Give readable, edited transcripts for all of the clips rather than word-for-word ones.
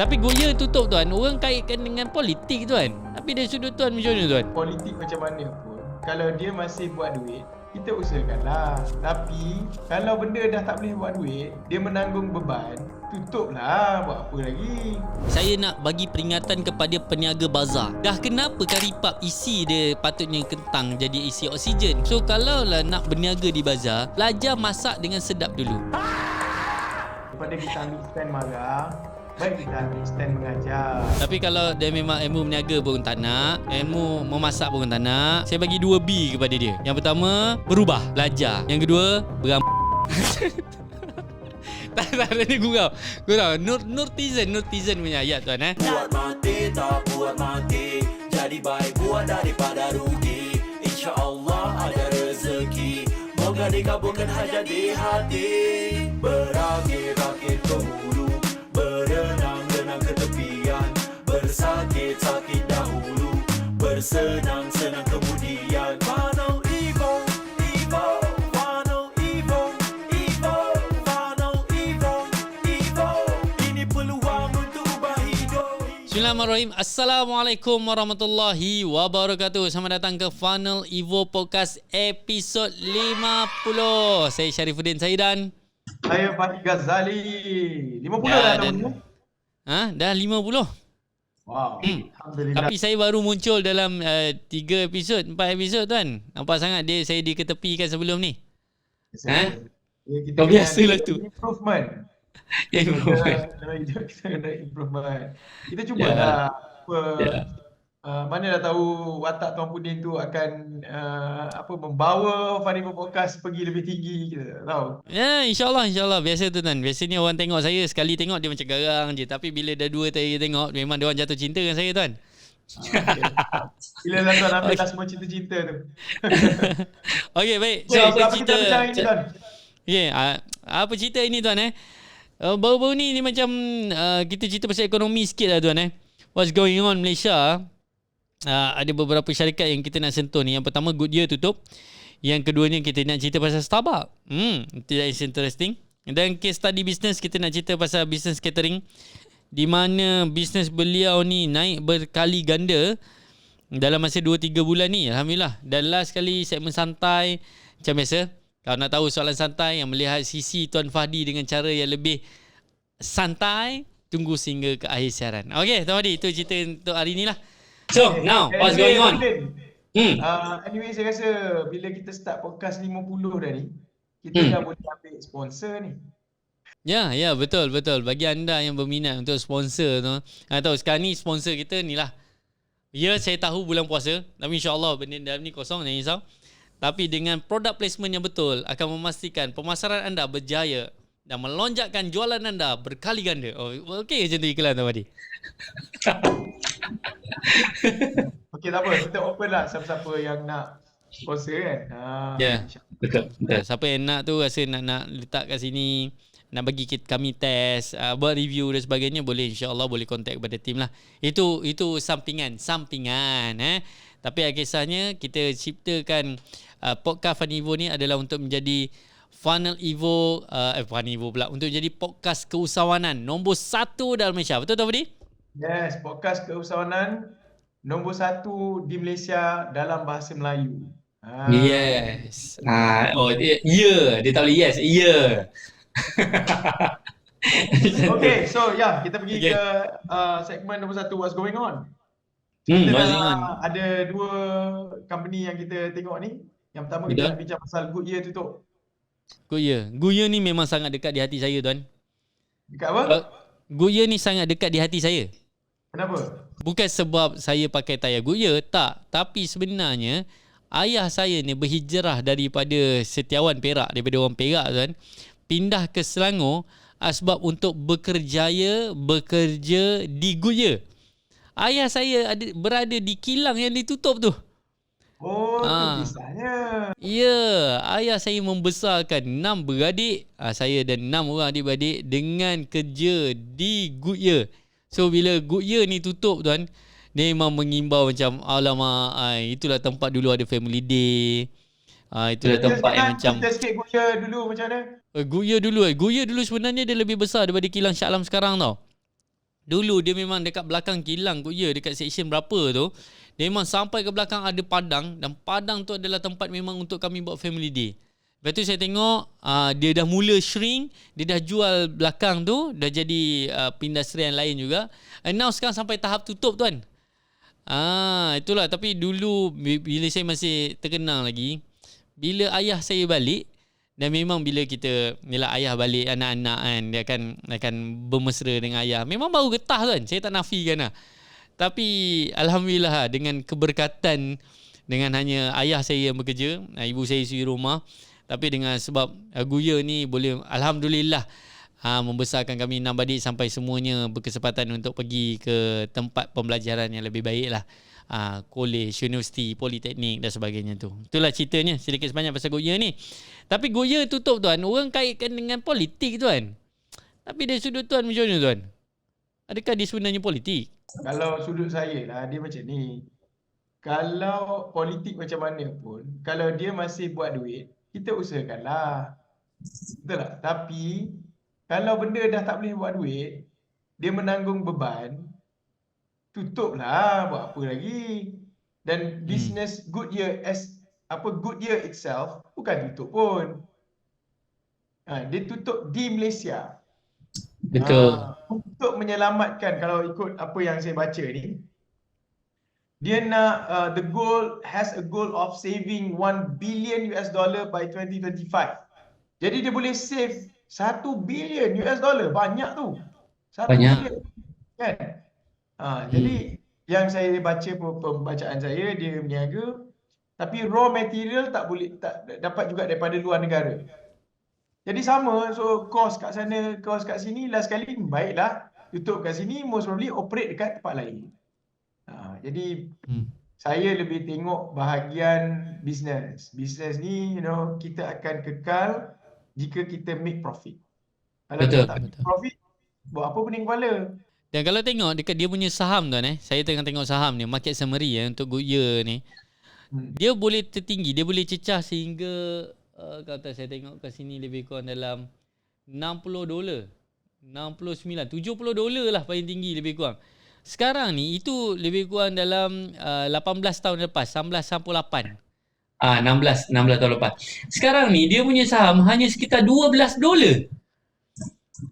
Tapi Goya tutup tuan, orang kaitkan dengan politik tuan. Tapi dari sudut tuan macam mana tuan? Politik macam mana pun, kalau dia masih buat duit, kita usahakanlah. Tapi kalau benda dah tak boleh buat duit, dia menanggung beban, tutuplah, buat apa lagi. Saya nak bagi peringatan kepada peniaga bazar. Dah kenapa karipap isi dia patutnya kentang jadi isi oksigen. So kalau lah nak berniaga di bazar, belajar masak dengan sedap dulu. Daripada kita ambil stand marah, baik kita ambil stand mengajar. Tapi kalau dia memang ilmu berniaga pun tak nak, ilmu memasak pun tak nak, saya bagi 2B kepada dia. Yang pertama, berubah, belajar. Yang kedua, tak ada ni gurau. Nurtizen punya ayat tuan Buat mati tak buat mati, jadi baik buat daripada rugi. InsyaAllah ada rezeki, moga dikabulkan hajat di hati. Berakit-rakit ke hulu, berenang-renang ke tepian, bersakit-sakit dahulu, bersenang-senang kemudian. Final Evo, Evo, Final Evo, Evo, Final Evo, Evo. Ini peluang untuk ubah hidup. Bismillahirrahmanirrahim. Assalamualaikum warahmatullahi wabarakatuh. Selamat datang ke Funnel Evo Podcast episod 50. Saya Syarifuddin Saidan. Saya Fatih Ghazali. 50 Ya, dah dan- namanya. Dah 50. Wow, Alhamdulillah. Tapi saya baru muncul dalam 3 episod, 4 episod tuan. Nampak sangat saya diketepikan sebelum ni. Kita Kau kena biasalah ada tu. Improvement. Dalam hidup kita kena improvement. Kita cubalah mana dah tahu watak Tuan Pudin tu akan membawa Funny Podcast pergi lebih tinggi, kita tak tahu. Ya, insyaAllah. Biasa tu tuan. Biasanya orang tengok saya, sekali tengok dia macam garang je. Tapi bila dah 2 kali tengok, memang dia orang jatuh cinta dengan saya tuan. Bila lah Tuan ambil lah semua cinta-cinta tu. Okey, baik. Okay, apa kita bincang ini Tuan? Okay, apa cerita ini tuan baru-baru ni macam kita cerita pasal ekonomi sikit lah tuan What's going on Malaysia? Ada beberapa syarikat yang kita nak sentuh ni. Yang pertama, Goodyear tutup. Yang keduanya, kita nak cerita pasal Starbucks. That is interesting. Dan case study business, kita nak cerita pasal business catering, di mana bisnes beliau ni naik berkali ganda dalam masa 2-3 bulan ni. Alhamdulillah. Dan last kali segmen santai, macam biasa, kalau nak tahu soalan santai yang melihat sisi Tuan Fahdi dengan cara yang lebih santai, tunggu sehingga ke akhir siaran. Okay, Tuan Fahdi, itu cerita untuk hari ni lah. So, now, what's going on? Anyway, saya rasa bila kita start podcast 50 dah ni, kita dah boleh ambil sponsor ni. Ya, betul. Bagi anda yang berminat untuk sponsor tu, tahu sekarang ni sponsor kita ni lah. Ya, saya tahu bulan puasa, tapi insyaAllah benda dalam ni kosong, jangan risau. Tapi dengan product placement yang betul akan memastikan pemasaran anda berjaya dan melonjakkan jualan anda berkali ganda. Oh, okey macam tu iklan tu tadi. Okey, tak apa, kita open lah siapa-siapa yang nak sponsor kan. Ya, betul. Siapa yang nak tu rasa nak letak kat sini, nak bagi kami test, buat review dan sebagainya, boleh, insyaAllah boleh contact kepada tim lah. Itu sampingan. Tapi kisahnya kita ciptakan podcast Funnel Evo ni adalah untuk menjadi Funnel Evo pula, untuk jadi podcast keusahawanan nombor 1 dalam Malaysia. Betul tak Fadi? Yes, podcast keusahawanan nombor 1 di Malaysia dalam bahasa Melayu. Yes. Dia tak boleh yes. Okay, so kita pergi ke segmen nombor 1, What's Going On. What's going on? Ada 2 company yang kita tengok ni. Yang pertama kita nak bincang pasal Goodyear tutup. Goodyear ni memang sangat dekat di hati saya tuan. Dekat apa? Goodyear ni sangat dekat di hati saya. Kenapa? Bukan sebab saya pakai tayar Goodyear, tak. Tapi sebenarnya ayah saya ni berhijrah daripada Setiawan Perak, daripada orang Perak tuan, pindah ke Selangor sebab untuk bekerja di Goodyear. Ayah saya berada di kilang yang ditutup tu. Oh, itu kisahnya. Ya, ayah saya membesarkan 6 beradik, saya dan 6 orang adik-beradik dengan kerja di Goodyear. So bila Goodyear ni tutup tuan, dia memang mengimbau macam alamak, itulah tempat dulu ada family day. Itulah tempat yang macam Kita sikit Goodyear dulu macam mana? Goodyear dulu sebenarnya dia lebih besar daripada kilang Shah Alam sekarang tau. Dulu dia memang dekat belakang kilang Goodyear, dekat section berapa tu, dia memang sampai ke belakang ada padang, dan padang tu adalah tempat memang untuk kami buat family day. Lepas tu saya tengok dia dah mula shrink, dia dah jual belakang tu, dah jadi perindustrian lain juga. And now sekarang sampai tahap tutup tuan. Itulah. Tapi dulu bila saya masih terkenal lagi, bila ayah saya balik, dan memang bila kita, bila ayah balik, anak-anak kan, dia akan bermesra dengan ayah. Memang bau getah tuan, saya tak nafikan lah. Tapi alhamdulillah dengan keberkatan, dengan hanya ayah saya yang bekerja, ibu saya suri rumah, tapi dengan sebab Goodyear ni boleh alhamdulillah membesarkan kami 6 adik sampai semuanya berkesempatan untuk pergi ke tempat pembelajaran yang lebih baik lah. College, universiti, politeknik dan sebagainya tu. Itulah ceritanya sedikit sebanyak pasal Goodyear ni. Tapi Goodyear tutup tuan, orang kaitkan dengan politik tuan. Tapi dari sudut tuan macam mana tuan? Adakah dia sebenarnya politik? Kalau sudut saya lah, dia macam ni. Kalau politik macam mana pun, kalau dia masih buat duit, kita usahakanlah. Betul tak? Tapi kalau benda dah tak boleh buat duit, dia menanggung beban, tutuplah, buat apa lagi. Dan business Goodyear Goodyear itself bukan tutup pun. Dia tutup di Malaysia. Betul. Untuk menyelamatkan, kalau ikut apa yang saya baca ni, dia nak the goal has a goal of saving $1 billion by 2025. Jadi dia boleh save $1 billion. Banyak tu. 1 Banyak. billion. Kan? Jadi yang saya baca pembacaan saya, dia berniaga, tapi raw material tak dapat juga daripada luar negara. Jadi sama, so kos kat sana, kos kat sini, last kali baiklah tutup kat sini, most probably operate dekat tempat lain. Jadi saya lebih tengok bahagian bisnes. Bisnes ni, kita akan kekal jika kita make profit. Kalau Betul, kita tak make profit, buat apa pening kepala? Dan kalau tengok dekat dia punya saham tuan, saya tengah tengok saham ni, market summary untuk Goodyear ni, dia boleh tertinggi, dia boleh cecah sehingga kata saya tengok kat sini lebih kurang dalam $60, 69, $70 lah paling tinggi lebih kurang. Sekarang ni itu lebih kurang dalam 18 tahun lepas, 1998. 16 tahun lepas. Sekarang ni dia punya saham hanya sekitar $12.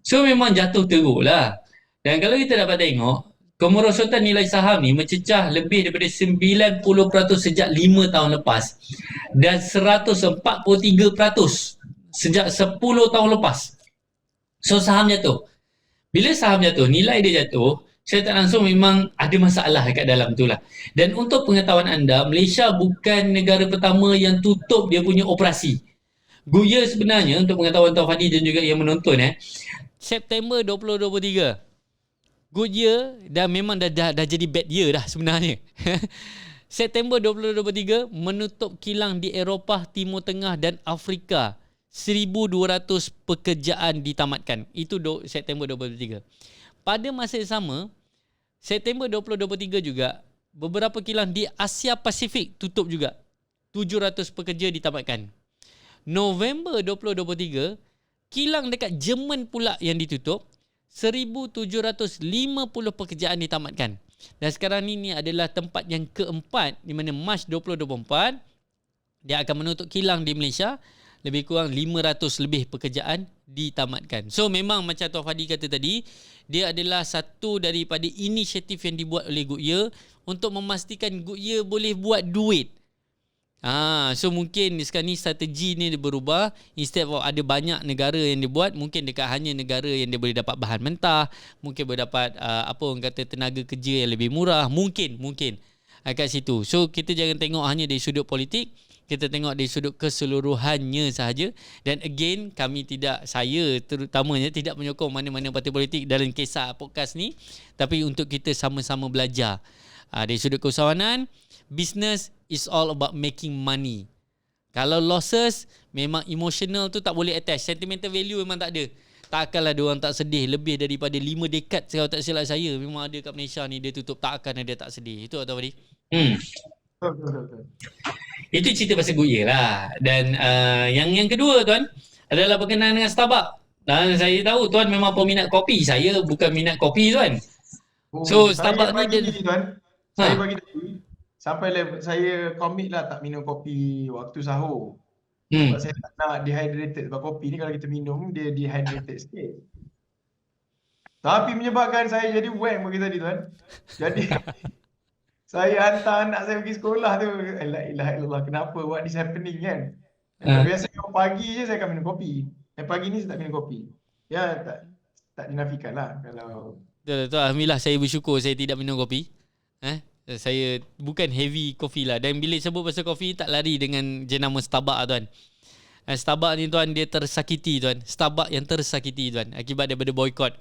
So memang jatuh teruk lah. Dan kalau kita dapat tengok, kemerosotan nilai saham ni mencecah lebih daripada 90% sejak 5 tahun lepas dan 143% sejak 10 tahun lepas. So saham jatuh. Bila saham jatuh, nilai dia jatuh, saya tak langsung memang ada masalah kat dalam tu lah. Dan untuk pengetahuan anda, Malaysia bukan negara pertama yang tutup dia punya operasi. Goodyear sebenarnya, untuk pengetahuan Tuan Fadi dan juga yang menonton, September 2023. Goodyear memang dah jadi bad year dah sebenarnya. September 2023 menutup kilang di Eropah, Timur Tengah dan Afrika. 1,200 pekerjaan ditamatkan. Itu September 2023. Pada masa yang sama, September 2023 juga, beberapa kilang di Asia Pasifik tutup juga. 700 pekerja ditamatkan. November 2023, kilang dekat Jerman pula yang ditutup. 1,750 pekerjaan ditamatkan. Dan sekarang ini adalah tempat yang keempat, di mana Mac 2024 dia akan menutup kilang di Malaysia. Lebih kurang 500 lebih pekerjaan ditamatkan. So memang macam Tuan Fadi kata tadi, dia adalah satu daripada inisiatif yang dibuat oleh Goodyear untuk memastikan Goodyear boleh buat duit. So mungkin sekarang ni strategi ni dia berubah. Instead of ada banyak negara yang dia buat, mungkin dekat hanya negara yang dia boleh dapat bahan mentah, mungkin boleh dapat orang kata tenaga kerja yang lebih murah, mungkin kat situ. So kita jangan tengok hanya dari sudut politik, kita tengok dari sudut keseluruhannya sahaja. Dan again, saya terutamanya tidak menyokong mana-mana parti politik dalam kisah podcast ni, tapi untuk kita sama-sama belajar. Dari sudut keusahawanan, business is all about making money. Kalau losses, memang emotional tu tak boleh attach. Sentimental value memang tak ada. Takkanlah diorang tak sedih. Lebih daripada 5 dekad kalau tak silap saya, memang ada kat Malaysia ni dia tutup, takkan dia tak sedih. Itu tak tahu Fadi. Betul. Itu cerita pasal Goodyear lah. Dan yang kedua tuan adalah berkenaan dengan Starbucks. Dan saya tahu tuan memang peminat kopi. Saya bukan minat kopi tuan. So Saya Starbucks ni pagi dia ni tuan, saya ha. pagi tadi sampai level saya commit lah tak minum kopi waktu sahur. Sebab Hmm. saya tak nak dehydrated. Sebab kopi ni kalau kita minum dia dehydrated sikit. Tapi menyebabkan saya jadi wank pagi tadi tuan. Jadi saya hantar anak saya pergi sekolah tu. La ilaha illallah, kenapa what is happening kan? Ah, Biasa kalau pagi je saya akan minum kopi. Pagi ni saya tak minum kopi. Ya tak dinafikan lah kalau betul. Alhamdulillah saya bersyukur saya tidak minum kopi. Saya bukan heavy coffee lah. Dan bila sebut pasal kopi tak lari dengan jenama Starbucks tuan. Starbucks ni tuan dia tersakiti tuan. Starbucks yang tersakiti tuan akibat daripada boykot.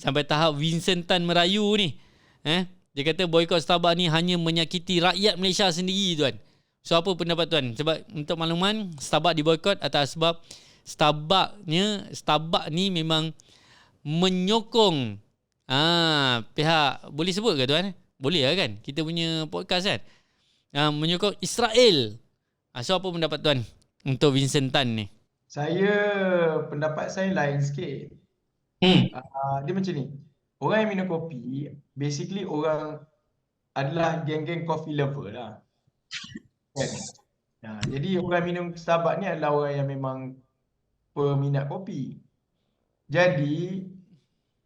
Sampai tahap Vincent Tan merayu ni. Dia kata boykot Starbucks ni hanya menyakiti rakyat Malaysia sendiri tuan. So apa pendapat tuan? Sebab untuk makluman Starbucks diboykot atas sebab Starbucks ni memang menyokong pihak, boleh sebut ke tuan? Boleh lah kan? Kita punya podcast kan? Menyokong Israel. So apa pendapat tuan untuk Vincent Tan ni? saya pendapat saya lain sikit. Dia macam ni. Orang yang minum kopi basically orang adalah geng-geng coffee lover lah. Kan? Jadi orang minum Starbucks ni adalah orang yang memang peminat kopi. Jadi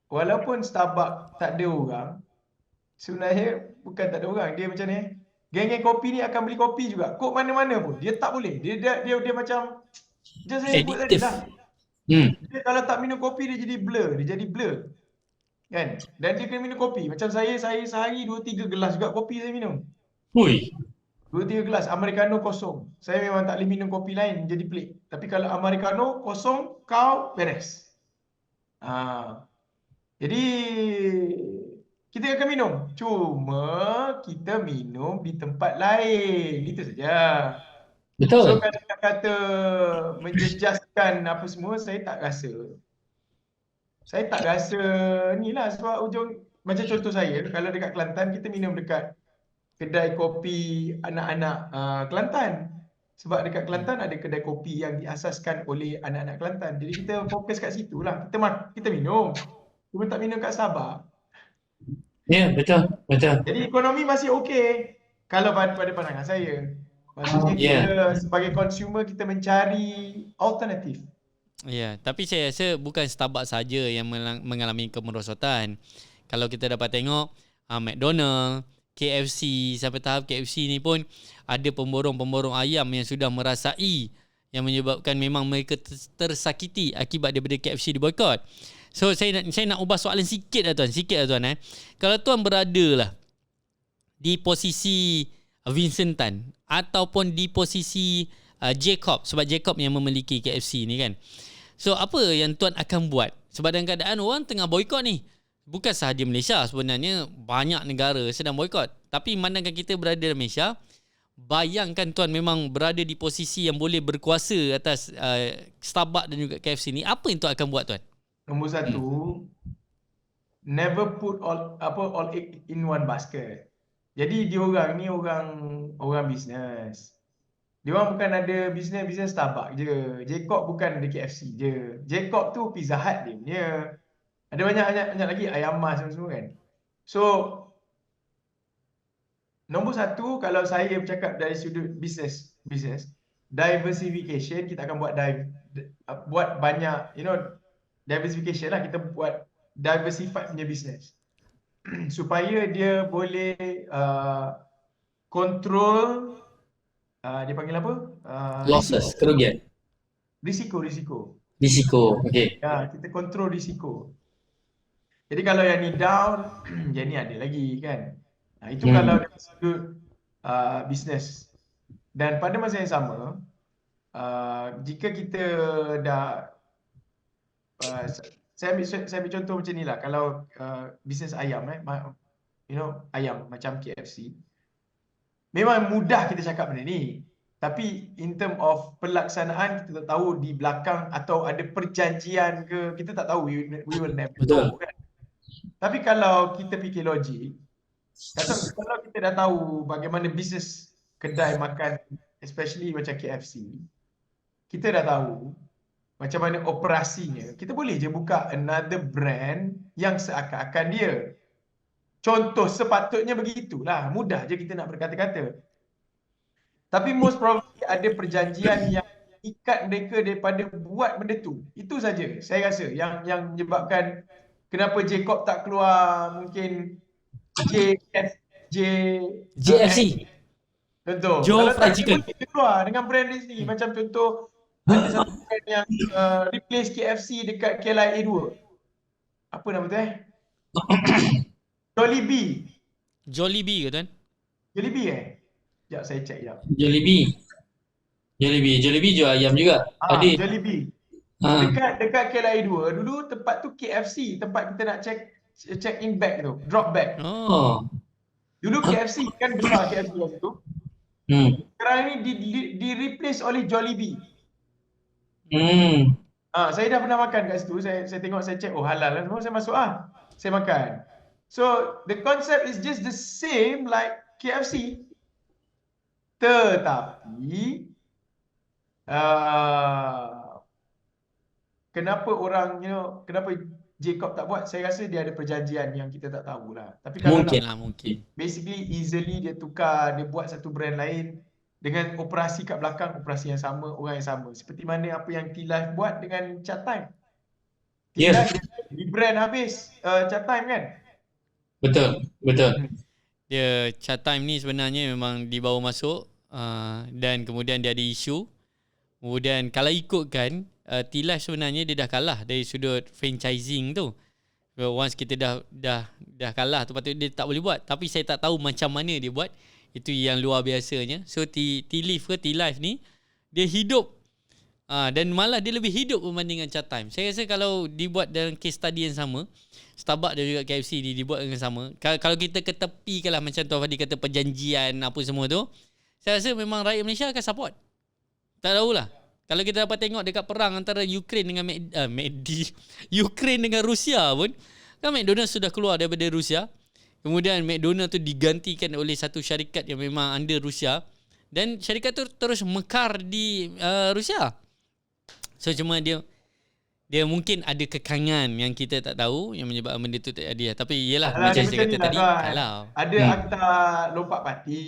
walaupun Starbucks tak ada orang, sebenarnya bukan tak ada orang, dia macam ni. Geng-geng kopi ni akan beli kopi juga. Kok mana-mana pun dia tak boleh. Dia macam macam saya sebut tadi Addictive. lah. Dia kalau tak minum kopi dia jadi blur. Kan? Dan dia kena minum kopi. Macam saya sehari 2-3 gelas juga kopi saya minum. Hui. 2-3 gelas americano kosong. Saya memang tak boleh minum kopi lain jadi pelik. Tapi kalau americano kosong kau beres. Jadi kita akan minum. Cuma kita minum di tempat lain. Itu saja. Betul. So kalau nak kata menjejaskan apa semua, saya tak rasa. Saya tak rasa ni lah sebab macam contoh saya, kalau dekat Kelantan kita minum dekat kedai kopi anak-anak Kelantan. Sebab dekat Kelantan ada kedai kopi yang diasaskan oleh anak-anak Kelantan. Jadi kita fokus kat situ lah. Kita minum. Cuma tak minum kat Sabah. Ya, betul. Jadi ekonomi masih okey kalau pada pandangan saya. Maksudnya kita sebagai consumer kita mencari alternatif. Ya, tapi saya rasa bukan Starbucks saja yang mengalami kemerosotan. Kalau kita dapat tengok McDonald, KFC, sampai tahap KFC ni pun ada pemborong-pemborong ayam yang sudah merasai yang menyebabkan memang mereka tersakiti akibat daripada KFC diboykot. So saya nak ubah soalan sikit lah tuan. Kalau tuan berada lah di posisi Vincent Tan ataupun di posisi Jacob, sebab Jacob yang memiliki KFC ni kan. So apa yang tuan akan buat? Sebab dalam keadaan orang tengah boykot ni. Bukan sahaja Malaysia, sebenarnya banyak negara sedang boykot. Tapi memandangkan kita berada di Malaysia, bayangkan tuan memang berada di posisi yang boleh berkuasa atas Starbucks dan juga KFC ni. Apa yang tuan akan buat tuan? Nombor satu, never put all egg in one basket. Jadi diorang ni orang bisnes. Diorang bukan ada bisnes Starbucks je. Jacob bukan ada KFC je. Jacob tu Pizza Hut dia punya. Ada banyak lagi ayam mas semua kan. So nombor satu, kalau saya bercakap dari sudut bisnes, diversification, kita akan buat banyak, diversification lah, kita buat diversified punya bisnes. Supaya dia boleh control, dia panggil apa? Losses, kerugian. Risiko. Okey. Ya, kita control risiko. Jadi kalau yang ni down, yang ni ada lagi kan. Itu kalau dari sudut bisnes. Dan pada masa yang sama, jika kita dah saya ambil contoh macam ni lah. Kalau bisnes ayam ayam macam KFC, memang mudah kita cakap benda ni. Tapi in term of pelaksanaan, kita tak tahu di belakang atau ada perjanjian ke, kita tak tahu. We will never know kan. Tapi kalau kita fikir logik, kalau kita dah tahu bagaimana bisnes kedai makan, especially macam KFC, kita dah tahu macam mana operasinya, kita boleh je buka another brand yang seakan-akan dia. Contoh sepatutnya begitulah. Mudah je kita nak berkata-kata. Tapi most probably ada perjanjian yang ikat mereka daripada buat benda tu. Itu saja saya rasa yang menyebabkan kenapa Jacob tak keluar mungkin JFC. Contoh. Joe Kalau Fried tak Chicken. dia keluar dengan brand dia sendiri. Macam contoh ada satu brand yang replace KFC dekat KLIA 2. Apa nama tu Jollibee. Jollibee ke tuan? Jollibee Sekejap saya check sekejap. Jollibee jual ayam juga. Adik. Jollibee. Dekat KLIA 2 dulu tempat tu KFC, tempat kita nak check in bag tu, drop bag. Oh. Dulu KFC kan besar KFC waktu tu. Sekarang ni di replace oleh Jollibee. Saya dah pernah makan kat situ. Saya tengok, saya check, oh halal lah semua, saya masuk saya makan. So the concept is just the same like KFC. Tetapi kenapa orang, kenapa Jacob tak buat? Saya rasa dia ada perjanjian yang kita tak tahulah. Tapi kalau Mungkin. Basically easily dia tukar, dia buat satu brand lain dengan operasi kat belakang, operasi yang sama, orang yang sama. Seperti mana apa yang T-Life buat dengan Chat Time. T-Life di brand habis Chat Time kan? Betul. Dia Chat Time ni sebenarnya memang dibawa masuk dan kemudian dia ada isu. Kemudian kalau ikutkan T-Life sebenarnya dia dah kalah dari sudut franchising tu. Once kita dah kalah tu patut dia tak boleh buat. Tapi saya tak tahu macam mana dia buat. Itu yang luar biasanya. So T-Life ni dia hidup dan malah dia lebih hidup berbandingkan Chat Time. Saya rasa kalau dibuat dalam case study yang sama, Starbucks dan juga KFC ni dibuat dengan sama. Kalau kita ketepikan lah macam Tuan Fadi kata perjanjian apa semua tu, saya rasa memang rakyat Malaysia akan support. Tak tahulah. Kalau kita dapat tengok dekat perang antara Ukraine dengan Ukraine dengan Rusia pun, kan McDonald's sudah keluar daripada Rusia. Kemudian McDonald's tu digantikan oleh satu syarikat yang memang under Rusia, dan syarikat tu terus mekar di Rusia. So cuma dia mungkin ada kekangan yang kita tak tahu yang menyebabkan benda tu tak ada. Tapi yelah macam saya kata tadi, ada akta lompat parti.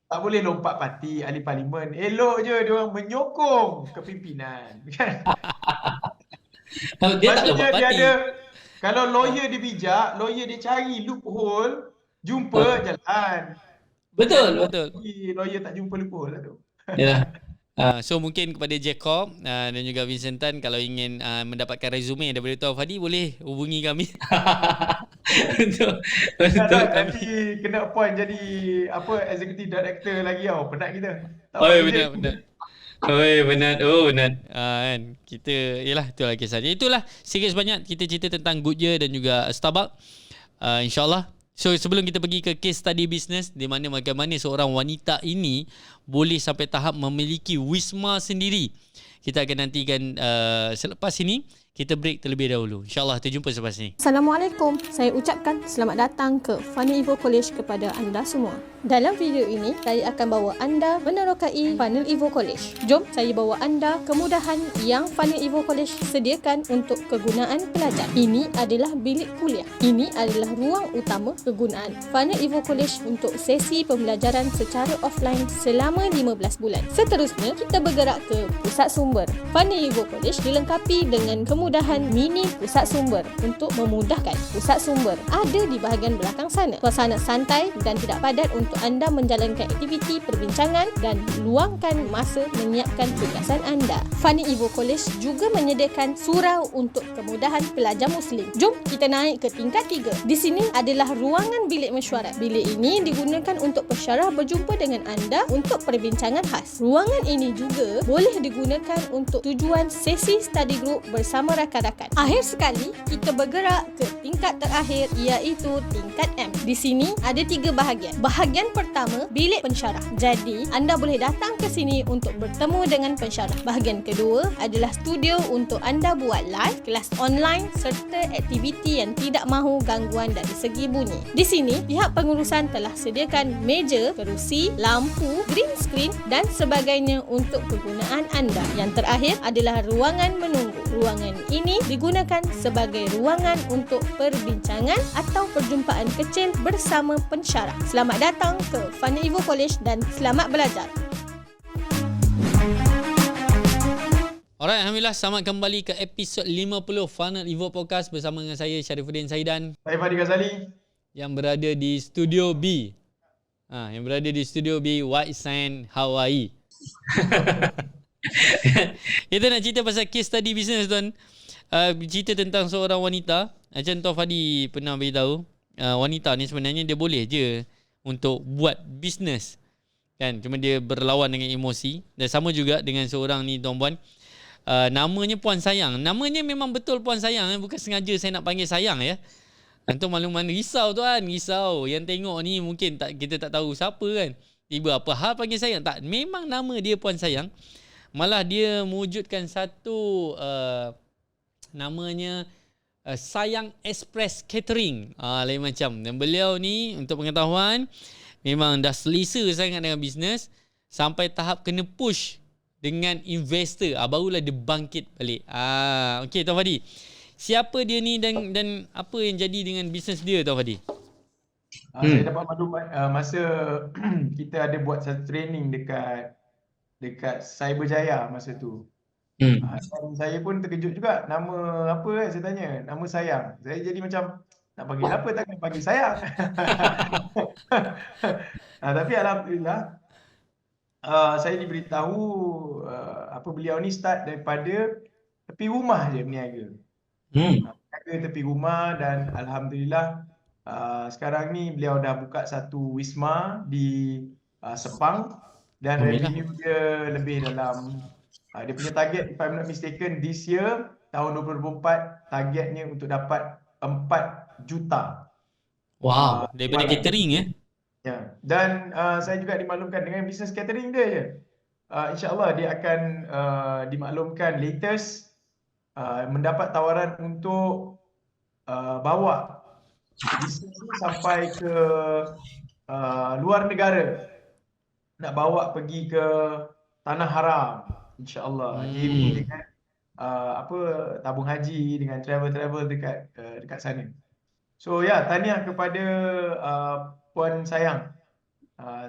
Tak boleh lompat parti ahli parlimen. Elok je dia orang menyokong kepimpinan. Kan? Dia tak lompat parti. Kalau lawyer dia bijak, lawyer dia cari loophole, jumpa jalan. Betul. Lawyer tak jumpa loophole lah tu. Yalah. So mungkin kepada Jacob dan juga Vincent Tan, kalau ingin mendapatkan resume daripada Tuan Fadi, boleh hubungi kami. Betul. Nanti kena appoint jadi executive director lagi tau. Penat kita. Benar. Kan kita yalah itulah kisahnya. Itulah sikit sebanyak kita cerita tentang Goodyear dan juga Starbucks. InsyaAllah. So sebelum kita pergi ke case study business, di mana bagaimana seorang wanita ini boleh sampai tahap memiliki wisma sendiri, kita akan nantikan selepas ini. Kita break terlebih dahulu. InsyaAllah terjumpa selepas ini. Assalamualaikum. Saya ucapkan selamat datang ke Fani Evo College kepada anda semua. Dalam video ini, saya akan bawa anda menerokai Funnel Evo College. Jom saya bawa anda kemudahan yang Funnel Evo College sediakan untuk kegunaan pelajar. Ini adalah bilik kuliah. Ini adalah ruang utama kegunaan Funnel Evo College untuk sesi pembelajaran secara offline selama 15 bulan. Seterusnya, kita bergerak ke pusat sumber. Funnel Evo College dilengkapi dengan kemudahan mini pusat sumber untuk memudahkan. Pusat sumber ada di bahagian belakang sana. Suasana santai dan tidak padat untuk anda menjalankan aktiviti perbincangan dan luangkan masa menyiapkan tugasan anda. Fani Evo College juga menyediakan surau untuk kemudahan pelajar Muslim. Jom kita naik ke tingkat 3. Di sini adalah ruangan bilik mesyuarat. Bilik ini digunakan untuk pesyarah berjumpa dengan anda untuk perbincangan khas. Ruangan ini juga boleh digunakan untuk tujuan sesi study group bersama rakan-rakan. Akhir sekali, kita bergerak ke tingkat terakhir iaitu tingkat M. Di sini ada 3 bahagian. Bahagian pertama, bilik pensyarah. Jadi, anda boleh datang ke sini untuk bertemu dengan pensyarah. Bahagian kedua adalah studio untuk anda buat live, kelas online serta aktiviti yang tidak mahu gangguan dari segi bunyi. Di sini, pihak pengurusan telah sediakan meja, kerusi, lampu, green screen dan sebagainya untuk kegunaan anda. Yang terakhir adalah ruangan menunggu. Ruangan ini digunakan sebagai ruangan untuk perbincangan atau perjumpaan kecil bersama pensyarah. Selamat datang ke Funnel Evo College dan selamat belajar. Alright, Alhamdulillah, selamat kembali ke episod 50 Funnel Evo Podcast bersama dengan saya Syarifuddin Saidan Saya Fadi Ghazali. yang berada di Studio B. Yang berada di Studio B, White Sand, Hawaii. Kita nak cerita pasal case study business, tuan. Cerita tentang seorang wanita. Macam Tuan Fadi pernah beritahu, wanita ni sebenarnya dia boleh je untuk buat business, kan? Cuma dia berlawan dengan emosi. Dan sama juga dengan seorang ni, tuan-puan. Namanya Puan Sayang. Namanya memang betul Puan Sayang. Bukan sengaja saya nak panggil Sayang ya. Antum maklum risau tuan. Risau. Yang tengok ni mungkin kita tak tahu siapa kan. Tiba apa hal panggil Sayang. Tak. Memang nama dia Puan Sayang. Malah dia mewujudkan satu namanya Sayang Express Catering. Lain macam. Dan beliau ni untuk pengetahuan memang dah selesa sangat dengan bisnes. Sampai tahap kena push dengan investor, barulah dia bangkit balik. Okey Tuan Fadi. Siapa dia ni dan apa yang jadi dengan bisnes dia, Tuan Fadi? Saya dapat maklumat masa kita ada buat satu training dekat Cyberjaya masa tu. Dan saya pun terkejut juga, nama apa kan saya tanya, nama Sayang. Saya jadi macam nak panggil apa, takkan panggil Sayang. Tapi alhamdulillah saya diberitahu beliau ni start daripada tepi rumah je berniaga. Berniaga tepi rumah dan alhamdulillah sekarang ni beliau dah buka satu wisma di Sepang dan revenue dia lebih dalam dia punya target, if I'm not mistaken, this year tahun 2024 targetnya untuk dapat 4 juta. Wow, daripada catering ya. Ya, dan saya juga dimaklumkan dengan bisnes catering dia je. InsyaAllah dia akan dimaklumkan latest mendapat tawaran untuk bawa bisnes ni sampai ke luar negara. Nak bawa pergi ke Tanah Haram, insyaAllah. Jadi dengan tabung haji, dengan travel dekat sana. So ya, tahniah kepada Puan Sayang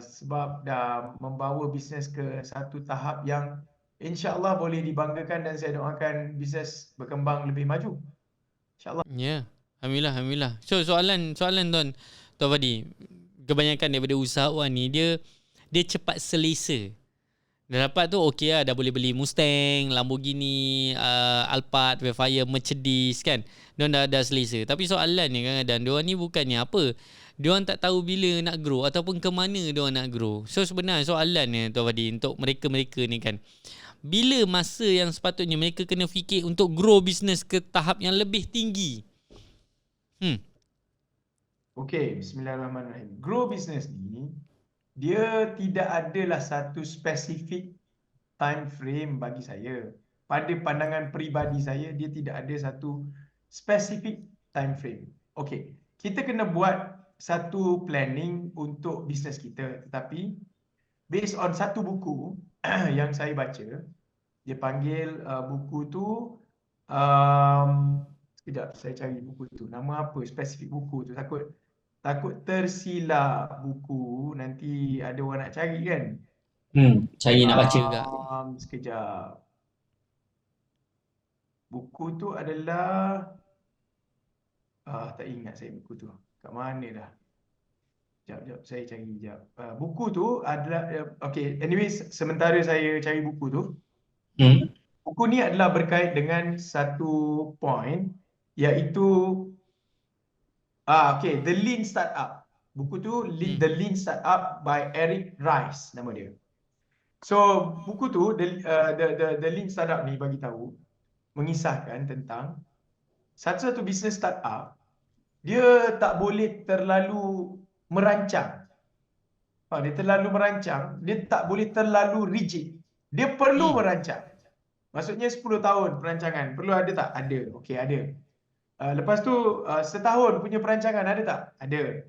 sebab dah membawa bisnes ke satu tahap yang insya-Allah boleh dibanggakan dan saya doakan bisnes berkembang lebih maju. InsyaAllah. Ya, alhamdulillah. So soalan Tuan Fadi, kebanyakan daripada usahawan ni dia cepat selesa. Dah dapat tu okey lah, dah boleh beli Mustang, Lamborghini, Alphard, Vellfire, Mercedes kan. Diorang dah selesa. Tapi soalan ni kadang-kadang diorang ni bukannya apa, diorang tak tahu bila nak grow ataupun ke mana diorang nak grow. So sebenarnya soalan ni Tuan Fadi untuk mereka-mereka ni kan, bila masa yang sepatutnya mereka kena fikir untuk grow bisnes ke tahap yang lebih tinggi? Okey, bismillahirrahmanirrahim. Grow business ni dia tidak adalah satu spesifik time frame bagi saya. Pada pandangan peribadi saya, dia tidak ada satu spesifik time frame. Okey, kita kena buat satu planning untuk bisnes kita, tetapi based on satu buku yang saya baca, dia panggil buku tu sekejap saya cari buku tu. Nama apa spesifik buku tu? Takut tersilap buku, nanti ada orang nak cari kan. Cari nak baca juga. Sekejap. Buku tu adalah tak ingat saya buku tu. Kat mana dah? Sekejap saya cari sekejap. Buku tu adalah okay, anyways, sementara saya cari buku tu. Buku ni adalah berkait dengan satu point, iaitu The Lean Startup. Buku tu The Lean Startup by Eric Rice nama dia. So buku tu The Lean Startup ni bagi tahu, mengisahkan tentang satu bisnes startup, dia tak boleh terlalu merancang. Dia terlalu merancang, dia tak boleh terlalu rigid. Dia perlu merancang. Maksudnya 10 tahun perancangan. Perlu ada tak? Ada. Okey, ada. Lepas tu setahun punya perancangan ada tak? Ada.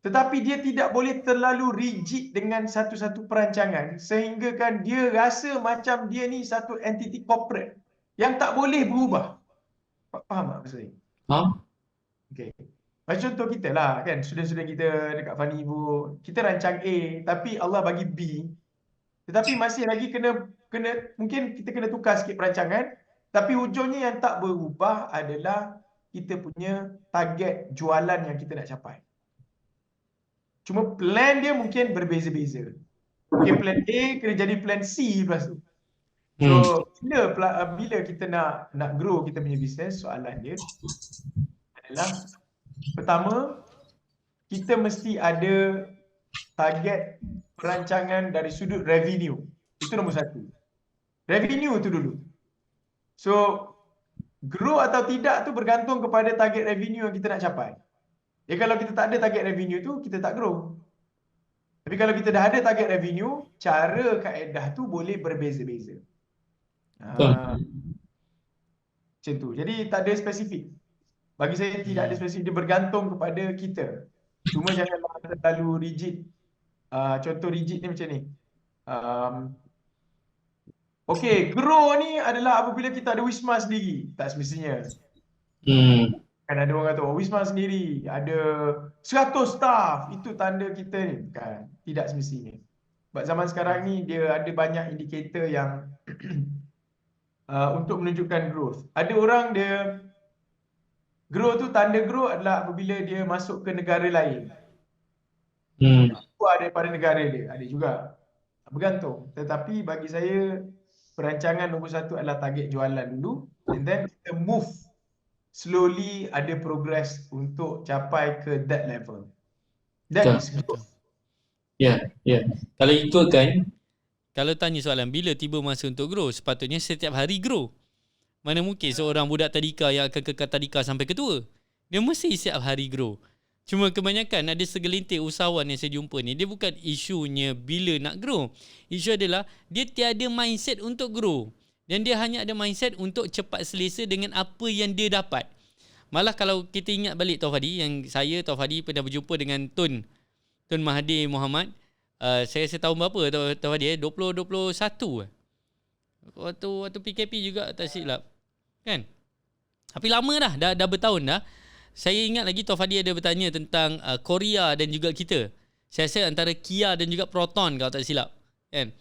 Tetapi dia tidak boleh terlalu rigid dengan satu-satu perancangan sehingga kan dia rasa macam dia ni satu entiti corporate. yang tak boleh berubah. Faham tak maksud saya? Faham? Okay. Macam contoh kita lah kan, student-student kita dekat Fani Ibu, kita rancang A tapi Allah bagi B, tetapi masih lagi kena mungkin kita kena tukar sikit perancangan, tapi hujungnya yang tak berubah adalah kita punya target jualan yang kita nak capai. Cuma plan dia mungkin berbeza-beza. Mungkin plan A kena jadi plan C lepas tu. So bila kita nak grow kita punya business, soalan dia adalah pertama, kita mesti ada target perancangan dari sudut revenue. Itu nombor satu. Revenue tu dulu. So, grow atau tidak tu bergantung kepada target revenue yang kita nak capai. Kalau kita tak ada target revenue tu, kita tak grow. Tapi kalau kita dah ada target revenue, cara kaedah tu boleh berbeza-beza. Macam tu. Jadi tak ada spesifik. Bagi saya tidak ada spesifik, dia bergantung kepada kita. Cuma janganlah terlalu rigid. Contoh rigid ni macam ni. Okay, grow ni adalah apabila kita ada Wisma sendiri. Tak semestinya. Kan ada orang kata, Wisma sendiri ada 100 staff. Itu tanda kita ni. Bukan. Tidak semestinya. Sebab zaman sekarang ni dia ada banyak indikator yang untuk menunjukkan growth. Ada orang dia grow tu, tanda grow adalah apabila dia masuk ke negara lain. Keluar daripada negara dia. Ada juga. Bergantung. Tetapi bagi saya, perancangan nombor satu adalah target jualan dulu. And then kita move. Slowly ada progress untuk capai ke that level. That is growth. Ya. Kalau ikutkan, Kalau tanya soalan bila tiba masa untuk grow, sepatutnya setiap hari grow. Mana mungkin seorang budak tadika yang akan kekal tadika sampai ketua. Dia mesti setiap hari grow. Cuma kebanyakan ada segelintir usahawan yang saya jumpa ni, dia bukan isunya bila nak grow. Isu adalah dia tiada mindset untuk grow. Dan dia hanya ada mindset untuk cepat selesa dengan apa yang dia dapat. Malah kalau kita ingat balik Taufik Hadi, yang saya Taufik Hadi pernah berjumpa dengan Tun Mahathir Mohamad. Saya rasa tahun berapa Taufik Hadi? 2021. Waktu PKP juga tak silap. Kan? Tapi lama dah bertahun dah. Saya ingat lagi Taufik Hadi ada bertanya tentang Korea dan juga kita. Saya rasa antara Kia dan juga Proton kalau tak silap. Kan?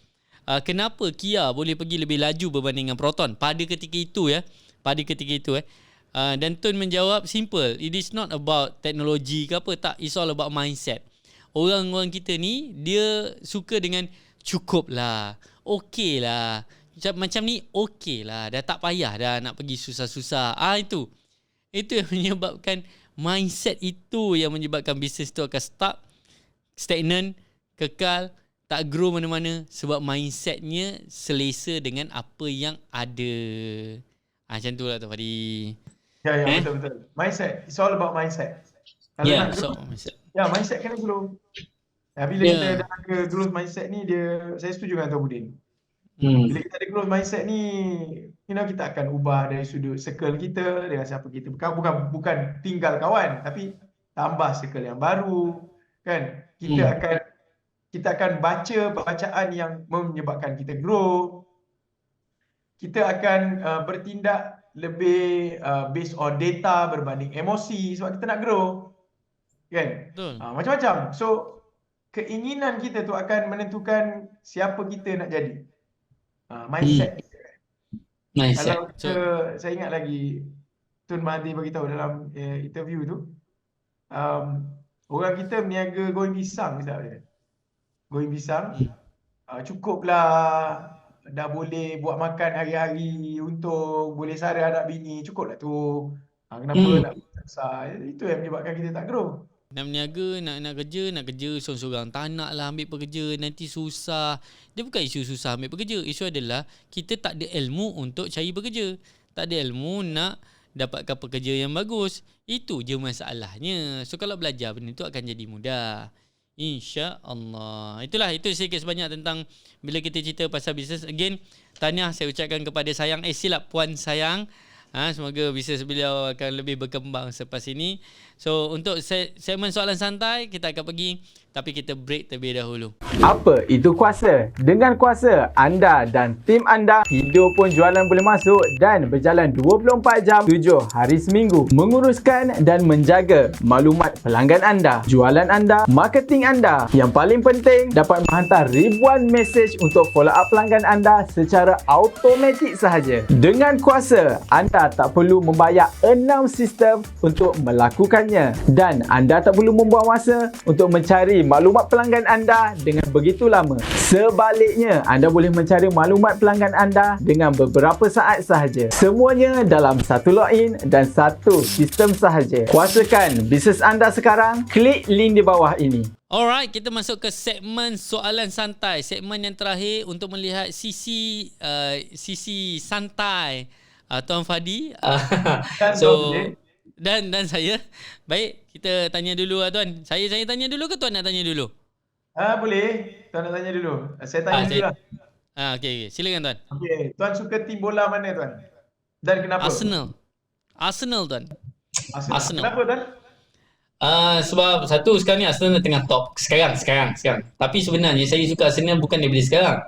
Kenapa Kia boleh pergi lebih laju berbanding dengan Proton pada ketika itu ya. Dan Tun menjawab simple. It is not about teknologi ke apa. Tak, it's all about mindset. Orang-orang kita ni dia suka dengan cukup lah. Okey lah. Macam ni okey lah. Dah tak payah dah nak pergi susah-susah. Itu yang menyebabkan mindset itu yang menyebabkan bisnes tu akan stuck, stagnant, kekal, tak grow mana-mana sebab mindsetnya selesa dengan apa yang ada. Macam tu lah Taufik Hadi. Ya, betul. Mindset. It's all about mindset. Kalau nak grow, mindset. Mindset kena grow. Bila kita dah ada growth mindset ni, saya setuju dengan Tuan Budin. Bila kita ada growth mindset ni, kita akan ubah dari sudut circle kita dengan siapa kita. Bukan tinggal kawan, tapi tambah circle yang baru. Kan? Kita akan baca bacaan yang menyebabkan kita grow. Kita akan bertindak lebih based on data berbanding emosi sebab kita nak grow. Kan? Macam-macam. So, keinginan kita tu akan menentukan siapa kita nak jadi. Mindset kita. Kalau saya ingat lagi Tun Mahathir beritahu dalam interview tu, orang kita berniaga goreng pisang misalnya. Goreng pisang, cukuplah dah boleh buat makan hari-hari, untung boleh sara anak bini, cukuplah tu. Kenapa nak besar? Itu yang menyebabkan kita tak grow. Nak berniaga, nak kerja seorang-seorang. Tak nak lah ambil pekerja, nanti susah. Dia bukan isu susah ambil pekerja. Isu adalah kita tak ada ilmu untuk cari pekerja. Tak ada ilmu nak dapatkan pekerja yang bagus. Itu je masalahnya. So kalau belajar benda tu akan jadi mudah. InsyaAllah. Itu sedikit sebanyak tentang bila kita cerita pasal bisnes. Again, tahniah saya ucapkan kepada Sayang. Silap Puan Sayang. Semoga bisnes beliau akan lebih berkembang selepas ini. So untuk segmen soalan santai kita akan pergi, tapi kita break terlebih dahulu. Apa itu kuasa? Dengan kuasa, anda dan tim anda hidup pun jualan boleh masuk dan berjalan 24 jam 7 hari seminggu. Menguruskan dan menjaga maklumat pelanggan anda, jualan anda, marketing anda. Yang paling penting, dapat menghantar ribuan mesej untuk follow up pelanggan anda secara automatik sahaja. Dengan kuasa, anda tak perlu membayar 6 sistem untuk melakukannya dan anda tak perlu membuang masa untuk mencari maklumat pelanggan anda dengan begitu lama. Sebaliknya, anda boleh mencari maklumat pelanggan anda dengan beberapa saat sahaja. Semuanya dalam satu login dan satu sistem sahaja. Kuasakan bisnes anda sekarang. Klik link di bawah ini. Alright, kita masuk ke segmen soalan santai. Segmen yang terakhir untuk melihat sisi santai Tuan Fadi. So dan saya. Baik, kita tanya dulu lah Tuan. Saya tanya dulu ke Tuan nak tanya dulu? Boleh. Tuan nak tanya dulu. Saya tanya dulu lah. Okay. Silakan Tuan. Okay. Tuan suka tim bola mana Tuan? Dan kenapa? Arsenal Tuan. Arsenal. Kenapa Tuan? Sebab satu sekarang ni Arsenal tengah top. Sekarang. Tapi sebenarnya saya suka Arsenal bukan daripada sekarang.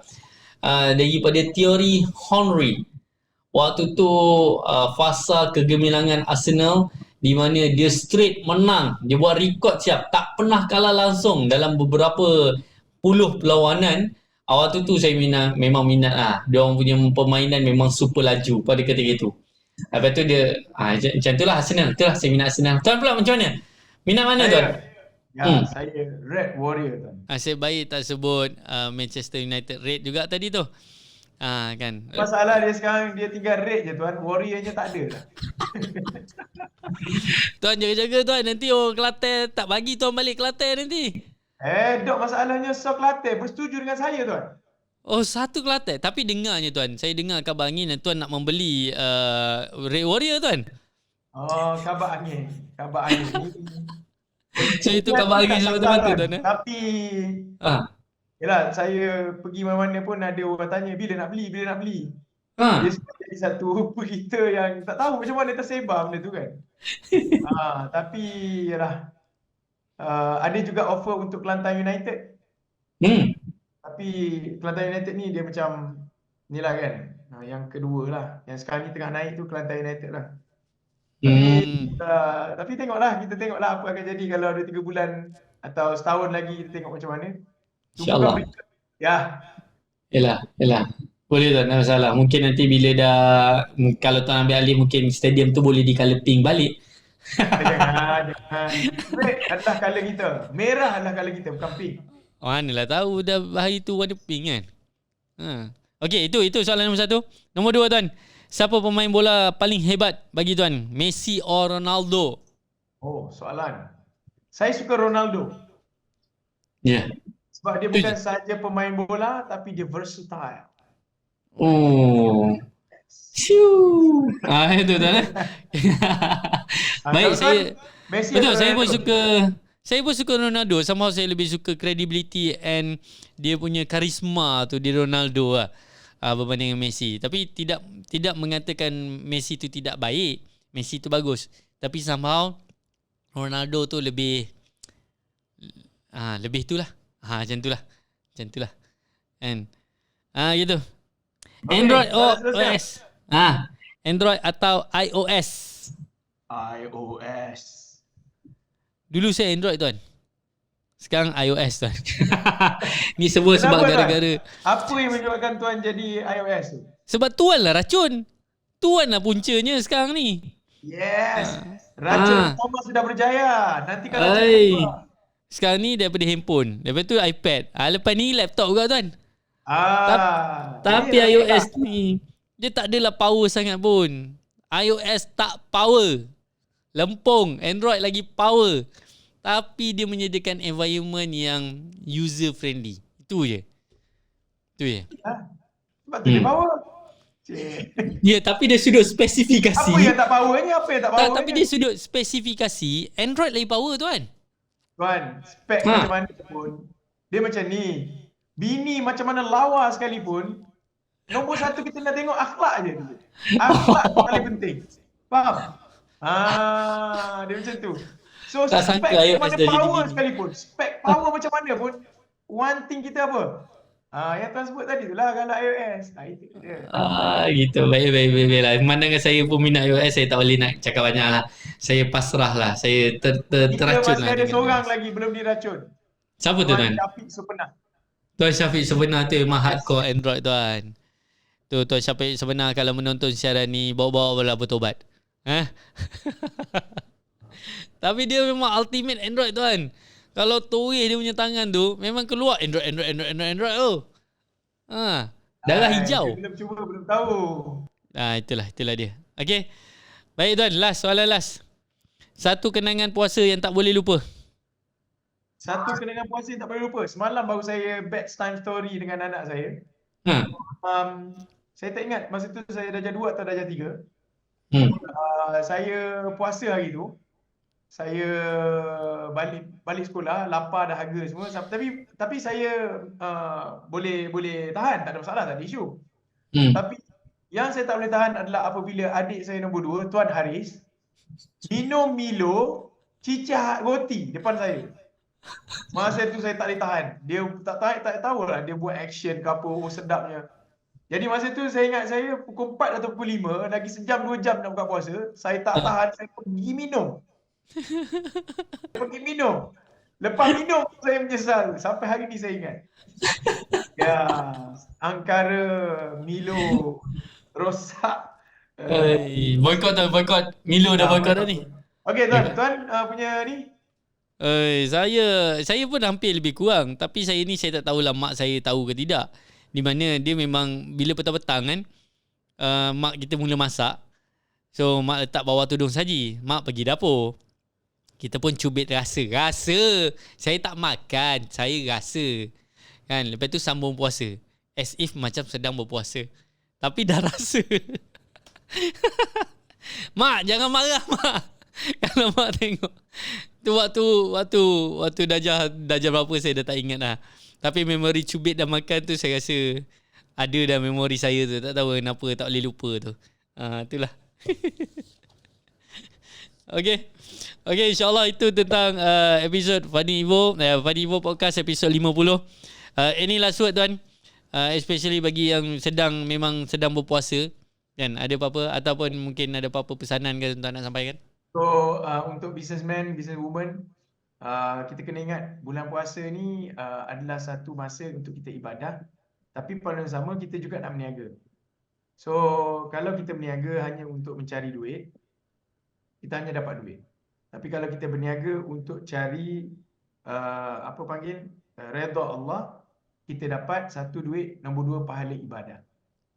Daripada teori Henry. Waktu tu fasa kegemilangan Arsenal di mana dia straight menang, dia buat rekod siap, tak pernah kalah langsung dalam beberapa puluh perlawanan. Waktu tu saya memang minat lah. Dia orang punya permainan memang super laju pada ketika itu. Lepas tu dia macam tu lah Arsenal. Itulah saya minat Arsenal. Tuan pula macam mana? Minat mana Tuan? Saya Red Warrior Tuan. Asyik baik tak sebut Manchester United Red juga tadi tu. Kan. Masalah dia sekarang dia tinggal red je Tuan. Warriornya tak ada dah. Tuan jaga-jaga Tuan. Nanti orang Kelantan tak bagi Tuan balik Kelantan nanti. Dok, masalahnya Kelantan bersetuju dengan saya Tuan. Oh, satu Kelantan. Tapi dengarnya Tuan. Saya dengar khabar angin dan Tuan nak membeli Red Warrior Tuan. Oh, khabar angin. So itu khabar angin semata-mata Tuan. Tapi yelah, saya pergi mana-mana pun ada orang tanya bila nak beli. Dia jadi satu berita yang tak tahu macam mana tersebar benda tu kan. Tapi yelah, ada juga offer untuk Kelantan United. Tapi Kelantan United ni dia macam ni lah kan. Yang kedua lah. Yang sekarang ni tengah naik tu Kelantan United lah. Tapi kita tengoklah apa akan jadi kalau ada 3 bulan atau setahun lagi, kita tengok macam mana. InsyaAllah. Ya. Yelah. Boleh tak, tak masalah. Mungkin nanti bila kalau Tuan ambil alih, mungkin stadium tu boleh di colour pink balik. Jangan. Red adalah colour kita. Merah adalah colour kita, bukan pink. Manalah tahu dah hari tu warna pink kan. Okey, itu soalan nombor 1. Nombor 2 Tuan. Siapa pemain bola paling hebat bagi Tuan? Messi or Ronaldo? Oh, soalan. Saya suka Ronaldo. Ya. Sebab dia bukan sahaja pemain bola, tapi dia versatile. Oh. Siu. Itu Tuan. Baik, Messi betul, saya pun suka Ronaldo. Somehow saya lebih suka credibility and dia punya karisma tu di Ronaldo lah. Berbanding dengan Messi. Tapi tidak mengatakan Messi tu tidak baik. Messi tu bagus. Tapi somehow Ronaldo tu lebih itulah. Macam itulah. And gitu. Okay, Android OS. Android atau iOS? iOS. Dulu saya Android Tuan. Sekarang iOS Tuan. Ni semua sebab gara-gara. Apa yang menyebabkan Tuan jadi iOS tu? Sebab Tuan lah racun. Tuan lah puncanya sekarang ni. Yes. Racun Thomas sudah berjaya. Nanti kalau sekarang ni daripada handphone. Lepas tu iPad. Lepas ni laptop juga Tuan. Tapi iOS ni dia tak adalah power sangat pun. iOS tak power. Lempung. Android lagi power. Tapi dia menyediakan environment yang user friendly. Itu je. Sebab tu dia power. Ya, tapi dia sudut spesifikasi. Apa yang tak powernya? Tapi dia sudut spesifikasi Android lagi power Tuan. Tuan, spek macam mana pun, dia macam ni. Bini macam mana lawa sekalipun, nombor 1 kita nak tengok akhlak je. Akhlak paling penting. Faham? Dia macam tu. So Tak sangka spek iOS mana dah jadi power gini. sekalipun, spek power macam mana pun, one thing kita apa? Yang tuan sebut tadi tu lah kalau iOS. Itu dia. Gitu. Baik lah. Memandangkan saya peminat iOS, saya tak boleh nak cakap banyak lah. Saya pasrah lah. Saya Kita teracun masih lah ada dengan seorang iOS. lagi belum diracun. Siapa tu, Tuan Tuan? Syafiq Supernah. Tuan Syafiq sebenar tu memang Hardcore hardcore. Android tuan. Tu Tuan Syafiq sebenar kalau menonton siaran ni bawa-bawa bola bertobat. Tapi dia memang ultimate Android tuan. Kalau tulis dia punya tangan tu memang keluar Android tu. Darah hijau. Dia belum cuba, belum tahu. Itulah dia. Okey. Baik tuan, soalan last. Satu kenangan puasa yang tak boleh lupa. Satu kenangan puasa yang tak boleh lupa. Semalam baru saya bedtime story dengan anak saya. Saya tak ingat masa tu saya darjah 2 atau darjah 3. Saya puasa hari tu. Saya balik sekolah, lapar dahaga semua. Tapi saya boleh tahan, tak ada masalah, tak ada isu. Tapi yang saya tak boleh tahan adalah apabila adik saya nombor 2, Tuan Haris, minum Milo, cicah roti depan saya. Masa tu saya tak boleh tahan. Dia tak tahu lah dia buat action ke apa, sedapnya. Jadi masa tu saya ingat saya pukul 4 atau pukul 5, lagi sejam 2 jam nak buka puasa, saya tak tahan, saya pergi minum. Lepas minum saya menyesal. Sampai hari ni saya ingat. Ya, angkara Milo rosak. Boykot. Milo dah boykot dah ni. Okey tuan punya ni. Saya pun hampir lebih kurang. Tapi saya tak tahulah mak saya tahu ke tidak. Di mana dia memang bila petang-petang kan, mak kita mula masak. So mak letak bawah tudung saji. Mak pergi dapur. Kita pun cubit rasa. Saya tak makan, saya rasa. Kan, lepas tu sambung puasa. As if macam sedang berpuasa. Tapi dah rasa. Mak, jangan marah mak. Kalau mak tengok. Tu waktu darjah berapa saya dah tak ingat lah. Tapi memori cubit dan makan tu saya rasa ada dah memori saya tu. Tak tahu kenapa tak boleh lupa tu. Itulah. Okay, insyaAllah itu tentang episod Fani Evo Podcast episod 50. Any last word tuan, especially bagi yang memang sedang berpuasa kan, ada apa-apa ataupun mungkin ada apa-apa pesanan ke tuan nak sampaikan? So untuk businessman, businesswoman, kita kena ingat bulan puasa ni adalah satu masa untuk kita ibadah, tapi pada masa sama kita juga nak berniaga. So kalau kita berniaga hanya untuk mencari duit, kita hanya dapat duit. Tapi kalau kita berniaga untuk cari redha Allah, kita dapat satu duit, nombor 2 pahala ibadah.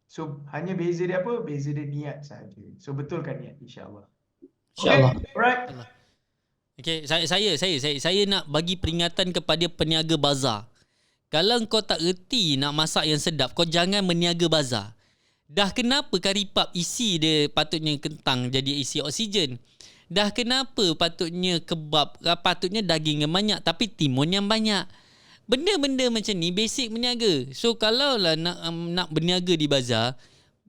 So hanya beza dia apa? Beza dia niat sahaja. So betulkan niat insya-Allah. InsyaAllah. Okay, alright. Okay, saya nak bagi peringatan kepada peniaga bazar. Kalau kau tak reti nak masak yang sedap, kau jangan meniaga bazar. Dah kenapa kari pap isi dia patutnya kentang jadi isi oksigen? Dah kenapa patutnya kebab, patutnya daging yang banyak tapi timun yang banyak? Benda-benda macam ni basic berniaga. So kalau lah nak berniaga di bazar,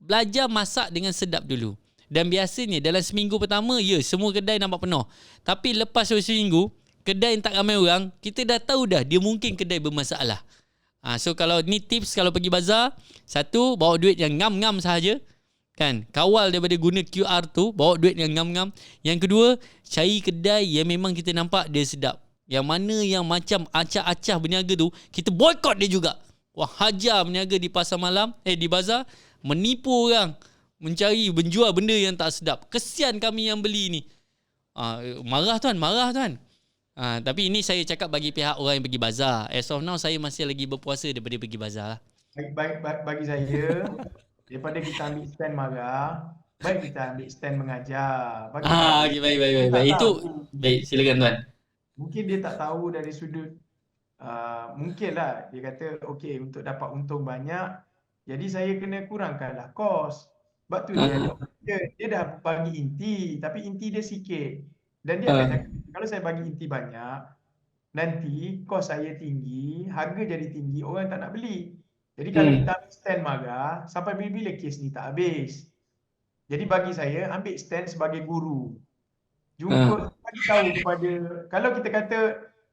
belajar masak dengan sedap dulu. Dan biasanya dalam seminggu pertama, semua kedai nampak penuh. Tapi lepas seminggu, kedai yang tak ramai orang, kita dah tahu dah dia mungkin kedai bermasalah. So kalau ni tips kalau pergi bazar, satu, bawa duit yang ngam-ngam sahaja. Kan, kawal daripada guna QR tu, bawa duit yang ngam-ngam. Yang kedua, cari kedai yang memang kita nampak dia sedap. Yang mana yang macam acah-acah berniaga tu, kita boykot dia juga. Wah, hajar berniaga di pasar malam, di bazar, menipu orang, menjual benda yang tak sedap. Kesian kami yang beli ni. Marah tuan. Tapi ini saya cakap bagi pihak orang yang pergi bazar. As of now, saya masih lagi berpuasa daripada pergi bazar lah. Bagi saya, daripada kita ambil stand marah, baik kita ambil stand mengajar. Baik. Itu baik, silakan tuan. Mungkin dia tak tahu dari sudut mungkinlah dia kata okey untuk dapat untung banyak, jadi saya kena kurangkanlah kos. Sebab tu dia dah bagi inti, tapi inti dia sikit. Dan dia akan cakap, kalau saya bagi inti banyak, nanti kos saya tinggi, harga jadi tinggi, orang tak nak beli. Jadi kalau kita ambil stand marah, sampai bila-bila kes ni tak habis. Jadi bagi saya, ambil stand sebagai guru. Jumpa bagi tahu kepada, kalau kita kata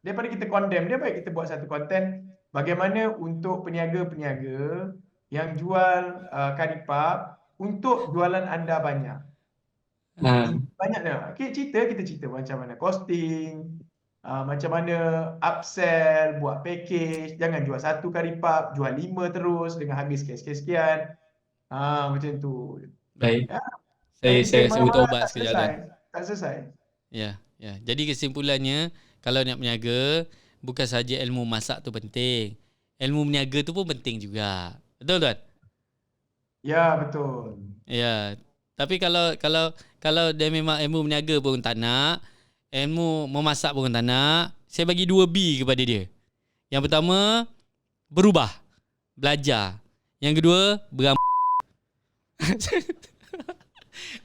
daripada kita condemn dia, baik kita buat satu konten bagaimana untuk peniaga-peniaga yang jual karipap untuk jualan anda banyak. Ha. Banyaknya. Okay, kita cerita macam mana costing, macam mana upsell, buat package, jangan jual satu karipap, jual 5 terus dengan harga sekian-sekian. Macam tu. Baik. Ya. Saya Kita sebut marah-marah obat tak sekejap selesai. tuan. Tak selesai. Ya, ya. Jadi kesimpulannya, kalau nak berniaga, bukan saja ilmu masak tu penting. Ilmu berniaga tu pun penting juga. Betul tuan? Ya, betul. Ya. Tapi kalau dia memang ilmu berniaga pun tak nak, ilmu memasak pun tak nak, saya bagi 2B kepada dia. Yang pertama, berubah. Belajar. Yang kedua,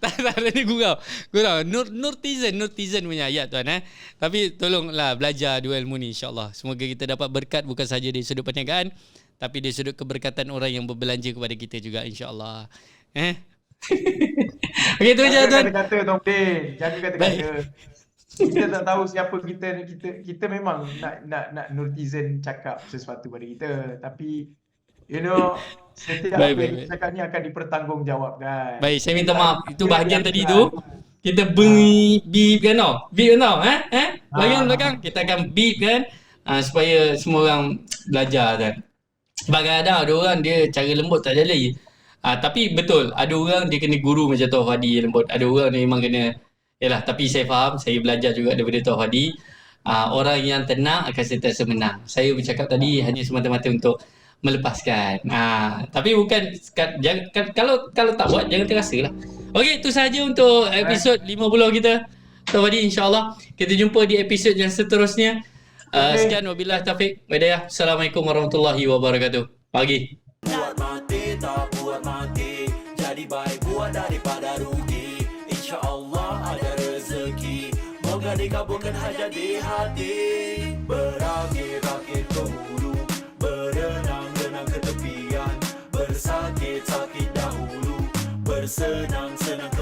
tak ada ni gurau. Nurtizen punya ayat tuan Tapi tolonglah belajar dua ilmu ni insya-Allah. Semoga kita dapat berkat bukan saja dari sudut perniagaan tapi dari sudut keberkatan orang yang berbelanja kepada kita juga insya-Allah. Okey tu je tuan. Jaga kata-kata Tom Din. Jaga kata-kata. Kita tak tahu siapa kita memang nak netizen cakap sesuatu pada kita, tapi setiap apa yang kita cakap ni akan dipertanggungjawabkan. Baik, saya minta maaf. Itu bahagian tadi tu kita beep kan tau. Beep kan tau. Belakang kita akan beep kan supaya semua orang belajar kan. Sebab kadang ada orang dia cara lembut tak jadi. Tapi betul, ada orang dia kena guru macam Tuan Hadi lembut. Ada orang dia memang kena. Yalah, tapi saya faham, saya belajar juga daripada Tuan Hadi. Orang yang tenang akan sentiasa menang. Saya bercakap tadi hanya semata-mata untuk melepaskan. Tapi bukan kalau tak buat jangan terasa lah. Okey, itu sahaja untuk episod 50 kita. Tuan Hadi, insya-Allah kita jumpa di episod yang seterusnya. Sekian wabillahi taufik. Hidayah. Assalamualaikum warahmatullahi wabarakatuh. Pagi. Buat mati tak buat mati, jadi baik buat daripada rugi. InsyaAllah ada rezeki, moga dikabulkan hajat di hati. Berakit-rakit ke hulu, berenang-renang ke tepian, bersakit-sakit dahulu, bersenang-senang